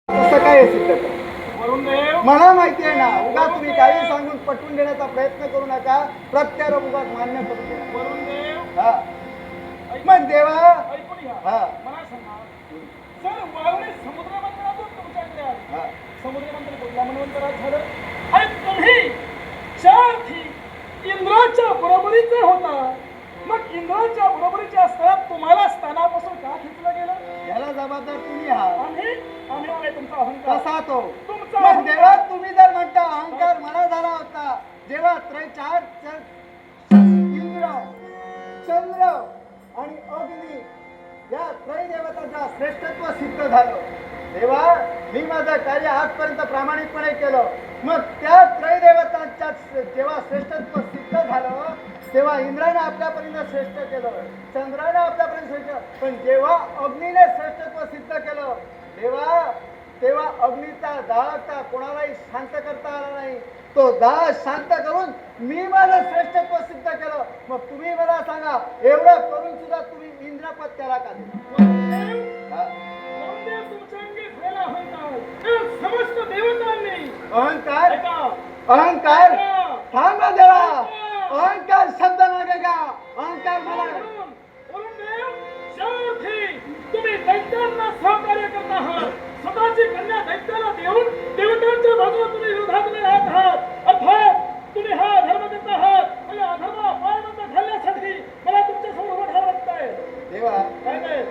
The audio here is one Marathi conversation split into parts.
तसं काय आहे सिद्ध करा. वरुण देव मला माहिती आहे ना, उगा तुम्ही काही सांगून पटवून देण्याचा प्रयत्न करू नका. प्रत्यारोप उगा मान्य करू द्या. वरुण देव हा मग देवा. ऐकून घ्या. हा मला सांगा सर वारुणी समुद्र मंथनातून तुमच्याकडे आले. हा समुद्र मंथन कुठल्या मनवंतरात झालं आणि तुम्ही शार्थी इंद्राच्या बरोबरीचे होता. मग इंद्राच्या बरोबरीचे असताना तुम्हाला स्थानापासून का खेचलं गेलं? याला जबाबदार तुम्ही आहात. आम्ही आम्ही आहे तुमचा अहंकार. कसा तो तुमचा मग देवा, तुम्ही जर म्हणता अहंकार मला झाला होता जेव्हा इंद्र चंद्र आणि अग्नी या त्रैदेवताच्या श्रेष्ठत्व सिद्ध झालं. देवा, मी माझं कार्य आजपर्यंत प्रामाणिकपणे केलं. मग त्या त्रैदेवतांच्या जेव्हा श्रेष्ठत्व सिद्ध झालं तेव्हा इंद्राने आपल्यापर्यंत श्रेष्ठ केलं, चंद्राने आपल्यापर्यंत श्रेष्ठ, पण जेव्हा अग्नीने श्रेष्ठत्व सिद्ध केलं देवा, तेव्हा अग्नीचा दाह कोणालाही शांत करता आला नाही. तो दाह शांत करून मी माझं श्रेष्ठत्व सिद्ध केलं. मग तुम्ही मला सांगा, एवढं करून सुद्धा तुम्ही इंद्रपद त्याला का दिलं? समस्त देवतांनी अहंकार अहंकार थांबा देवा. अहंकार शब्द मागे का? अहंकार मला वरुण देव शार्थी तुम्ही दैत्यांना सहकार्य करत आहात. स्वतःची कन्या दैत्याला देऊन देवतांच्या बाजूला तुम्ही विरोधात लढत आहात. अर्थात तुम्ही हा धर्म करत आहात आणि अधर्म पायबंद घालण्यासाठी मला तुमच्या समोर उभं राहावं लागतंय. देवा, काय नाही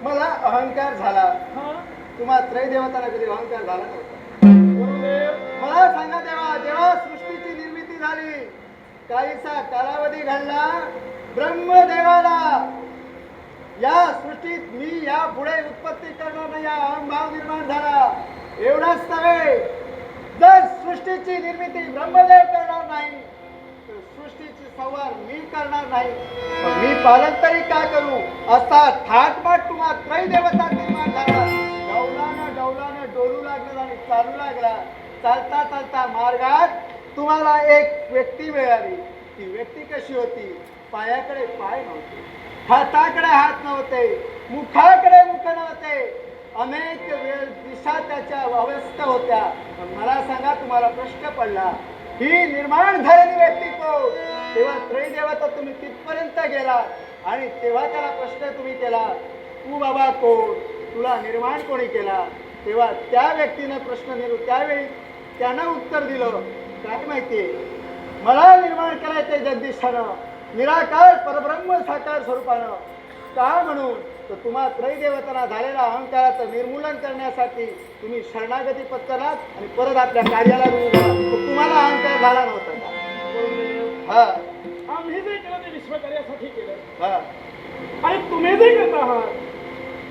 मला अहंकार झाला. हा तुम्हा त्रैदेवताला कधी अहंकार झाला नव्हता. वरुण देव मला सांगा देवा, जेव्हा सृष्टीची निर्मिती झाली काहीसा कालावधी घडला. ब्रह्मदेवाला या सृष्टीत मी या पुढे उत्पत्ती करणार नाही या अहंभाव निर्माण झाला. एवढाच नव्हे, जर सृष्टीची निर्मिती ब्रह्मदेव करणार नाही तर सृष्टीची संवार मी करणार नाही. पण मी पालन तरी काय करू असा थाटमाट तुम्हा त्रैदेवता निर्माण झाला. डौलानं डौलानं डोलू लागला आणि चालू लागला. चालता चालता मार्गात तुम्हाला एक व्यक्ती मिळाली. ती व्यक्ती कशी होती? पायाकडे पाय नव्हते, हाताकडे हात नव्हते, मुखाकडे मुख नव्हते, अनेक वेळ दिशा त्याच्या अवस्था होत्या. मला सांगा, तुम्हाला प्रश्न पडला ही निर्माण झालेली व्यक्ती कोण? तेव्हा त्रैदेवता तुम्ही तिथपर्यंत गेला आणि तेव्हा त्याला प्रश्न तुम्ही केला, तू बाबा कोण? तुला निर्माण कोणी केला? तेव्हा त्या व्यक्तीने प्रश्न त्यावेळी त्यानं उत्तर दिलं, काय माहितीये, मला निर्माण करायचे जगदीशानं, निराकार परब्रह्म साकार स्वरूपानं. का म्हणून तर तुम्हा त्रैदेवतांना झालेला अहंकाराचं निर्मूलन करण्यासाठी तुम्ही शरणागती पत्करात आणि परत आपल्या कार्याला तुम्हाला अहंकार झाला नव्हता का? हा, आम्ही जे केलं ते विश्वकार्यासाठी केलं हा. आणि तुम्ही जे करत आहात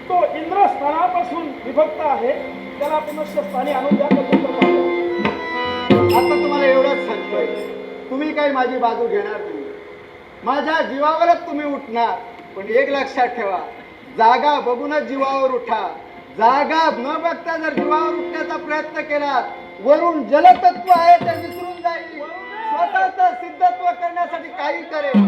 तो इंद्र स्थानापासून विभक्त आहे. त्याला पुनश्च स्थानी आणून द्या. आता तुम्हाला एवढंच सांगतोय, तुम्ही काही माझी बाजू घेणार नाही. माझ्या जीवावरच तुम्ही उठणार. पण एक लक्षात ठेवा, जागा बघूनच जीवावर उठा. जागा न बघता जर जीवावर उठण्याचा प्रयत्न केला, वरून जलतत्व आहे ते विसरून जाईल. स्वतःच सिद्धत्व करण्यासाठी काही करेल.